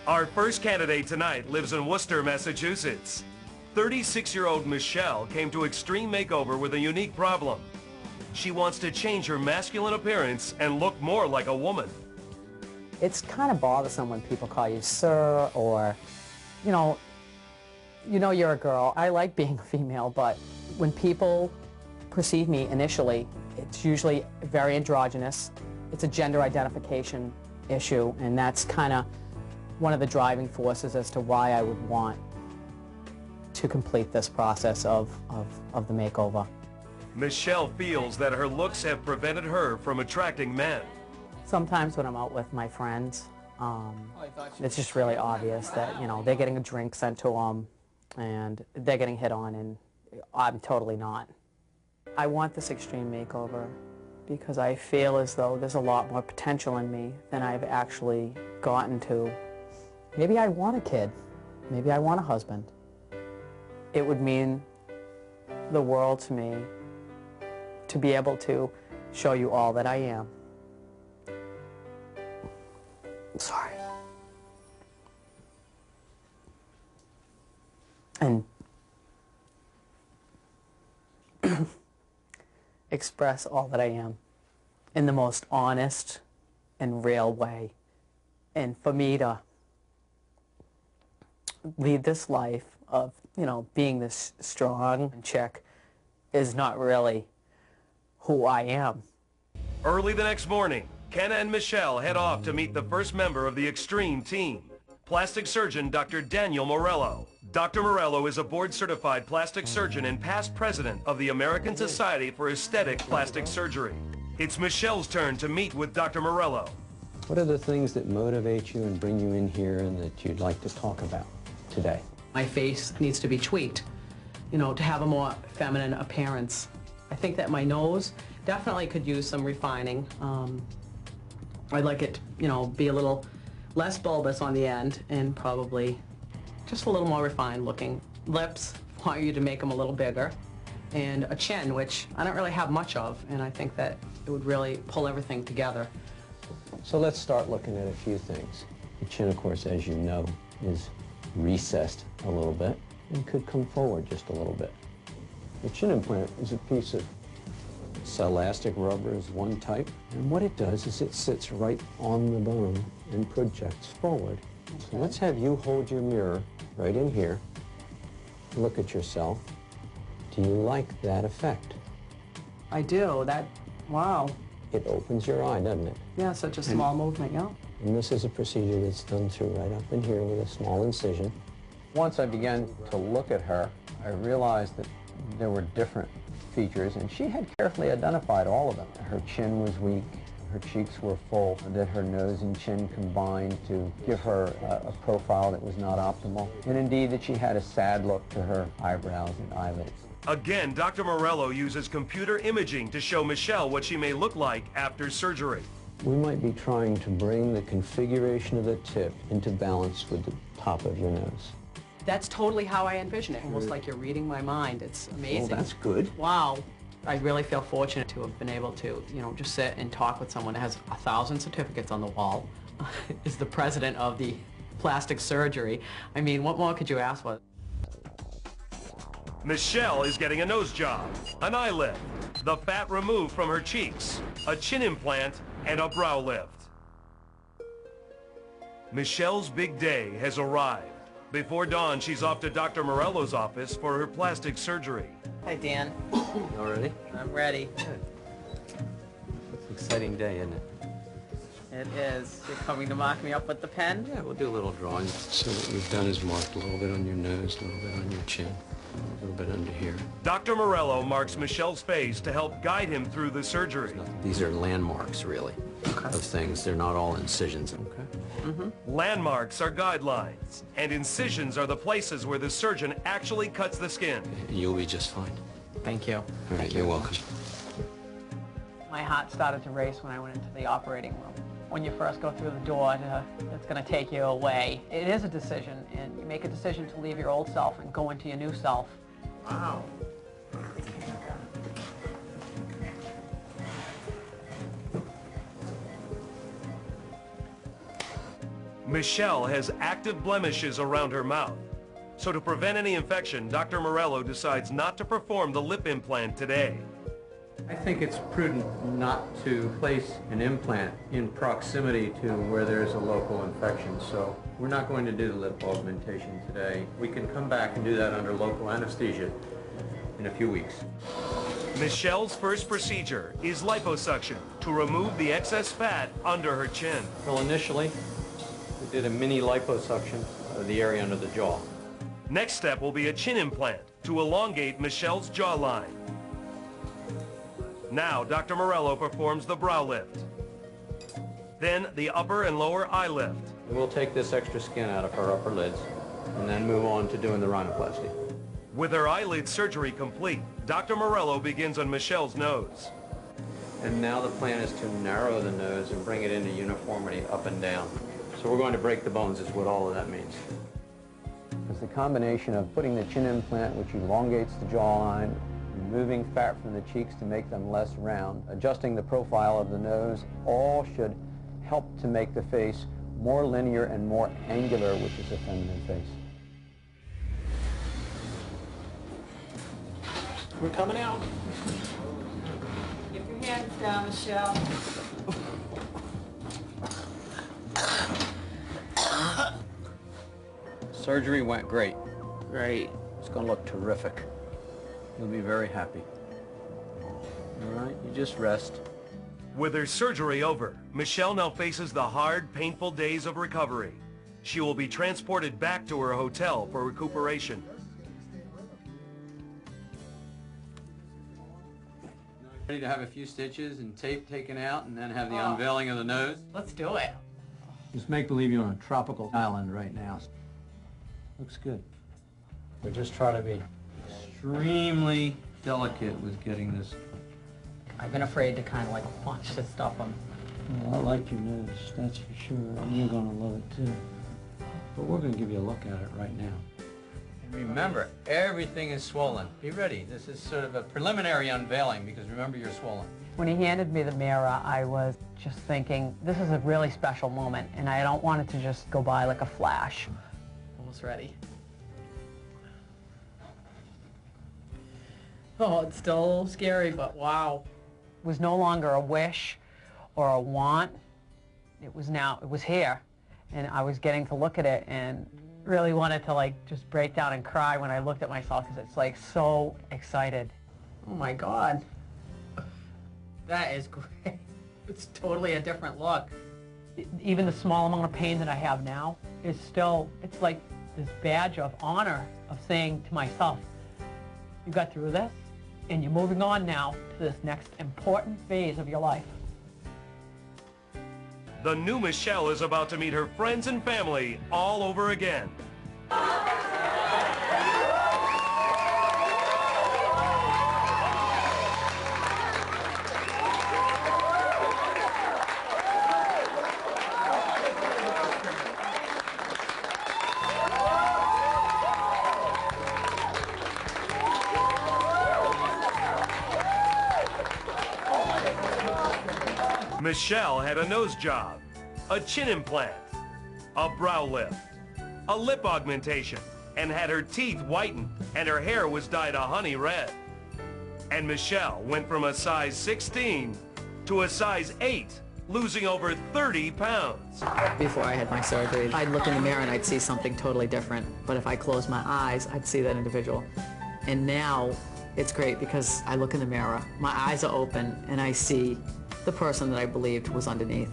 Our first candidate tonight lives in Worcester, Massachusetts. 36-year-old Michelle came to Extreme Makeover with a unique problem. She wants to change her masculine appearance and look more like a woman. It's kind of bothersome when people call you sir, or, you know you're a girl. I like being a female, but when people perceive me initially, it's usually very androgynous. It's a gender identification issue, and that's kind of one of the driving forces as to why I would want to complete this process of the makeover. Michelle feels that her looks have prevented her from attracting men. Sometimes when I'm out with my friends, it's just really obvious that, they're getting a drink sent to them and they're getting hit on, and I'm totally not. I want this extreme makeover because I feel as though there's a lot more potential in me than I've actually gotten to. Maybe I want a kid. Maybe I want a husband. It would mean the world to me to be able to show you all that I am. Sorry. And express all that I am in the most honest and real way. And for me to lead this life of, being this strong chick is not really who I am. Early the next morning, Kenna and Michelle head off to meet the first member of the Extreme team, plastic surgeon Dr. Daniel Morello. Dr. Morello is a board-certified plastic surgeon and past president of the American Society for Aesthetic Plastic Surgery. It's Michelle's turn to meet with Dr. Morello. What are the things that motivate you and bring you in here and that you'd like to talk about today? My face needs to be tweaked, to have a more feminine appearance. I think that my nose definitely could use some refining. I'd like it, be a little less bulbous on the end and probably just a little more refined looking. Lips, want you to make them a little bigger. And a chin, which I don't really have much of, and I think that it would really pull everything together. So let's start looking at a few things. The chin, of course, as you know, is recessed a little bit and could come forward just a little bit. The chin implant is a piece of elastic rubber is one type, and what it does is it sits right on the bone and projects forward. Okay. So let's have you hold your mirror right in here, look at yourself. Do you like that effect? I do. Wow. It opens your eye, doesn't it? Yeah, such a small movement, yeah. And this is a procedure that's done through right up in here with a small incision. Once I began to look at her, I realized that there were different features, and she had carefully identified all of them. Her chin was weak, her cheeks were full, that her nose and chin combined to give her a profile that was not optimal, and indeed that she had a sad look to her eyebrows and eyelids. Again, Dr. Morello uses computer imaging to show Michelle what she may look like after surgery. We might be trying to bring the configuration of the tip into balance with the top of your nose. That's totally how I envision it. Almost like you're reading my mind. It's amazing. Well, that's good. Wow. I really feel fortunate to have been able to, just sit and talk with someone that has 1,000 certificates on the wall, is the president of the plastic surgery. I mean, what more could you ask for? Michelle is getting a nose job, an eye lift, the fat removed from her cheeks, a chin implant, and a brow lift. Michelle's big day has arrived. Before dawn, she's off to Dr. Morello's office for her plastic surgery. Hi, Dan. You all ready? I'm ready. Good. It's an exciting day, isn't it? It is. You're coming to mark me up with the pen? Yeah, we'll do a little drawing. So what we've done is marked a little bit on your nose, a little bit on your chin, a little bit under here. Dr. Morello marks Michelle's face to help guide him through the surgery. These are landmarks, really, of things. They're not all incisions. Okay. Landmarks are guidelines, and incisions are the places where the surgeon actually cuts the skin. You'll be just fine. Thank you. All right, you're welcome. My heart started to race when I went into the operating room. When you first go through the door, it's going to take you away. It is a decision, and you make a decision to leave your old self and go into your new self. Wow. Michel has active blemishes around her mouth. So to prevent any infection, Dr. Morello decides not to perform the lip implant today. I think it's prudent not to place an implant in proximity to where there's a local infection, so we're not going to do the lip augmentation today. We can come back and do that under local anesthesia in a few weeks. Michel's first procedure is liposuction to remove the excess fat under her chin. Well, initially, we did a mini liposuction of the area under the jaw. Next step will be a chin implant to elongate Michel's jawline. Now, Dr. Morello performs the brow lift. Then the upper and lower eye lift. We'll take this extra skin out of her upper lids and then move on to doing the rhinoplasty. With her eyelid surgery complete, Dr. Morello begins on Michel's nose. And now the plan is to narrow the nose and bring it into uniformity up and down. So we're going to break the bones is what all of that means. It's the combination of putting the chin implant, which elongates the jawline, removing fat from the cheeks to make them less round, adjusting the profile of the nose, all should help to make the face more linear and more angular, which is a feminine face. We're coming out. Get your hands down, Michel. Surgery went great. Great. It's going to look terrific. You'll be very happy. All right, you just rest. With her surgery over, Michel now faces the hard, painful days of recovery. She will be transported back to her hotel for recuperation. Ready to have a few stitches and tape taken out and then have the unveiling of the nose? Let's do it. Just make believe you're on a tropical island right now. Looks good. But just try to be extremely delicate with getting this. I've been afraid to kind of like watch to stuff them. Well, I like your nose, that's for sure, and you're going to love it too. But we're going to give you a look at it right now. And remember, everything is swollen. Be ready. This is sort of a preliminary unveiling because remember you're swollen. When he handed me the mirror, I was just thinking, this is a really special moment, and I don't want it to just go by like a flash. Almost ready. Oh, it's still scary, but wow. It was no longer a wish or a want. It was here. And I was getting to look at it and really wanted to like just break down and cry when I looked at myself because it's like so excited. Oh my God. That is great. It's totally a different look. Even the small amount of pain that I have now is still, it's like this badge of honor of saying to myself, you got through this and you're moving on now to this next important phase of your life. The new Michel is about to meet her friends and family all over again. Michel had a nose job, a chin implant, a brow lift, a lip augmentation, and had her teeth whitened and her hair was dyed a honey red. And Michel went from a size 16 to a size 8, losing over 30 pounds. Before I had my surgery, I'd look in the mirror and I'd see something totally different. But if I closed my eyes, I'd see that individual. And now it's great because I look in the mirror, my eyes are open, and I see the person that I believed was underneath.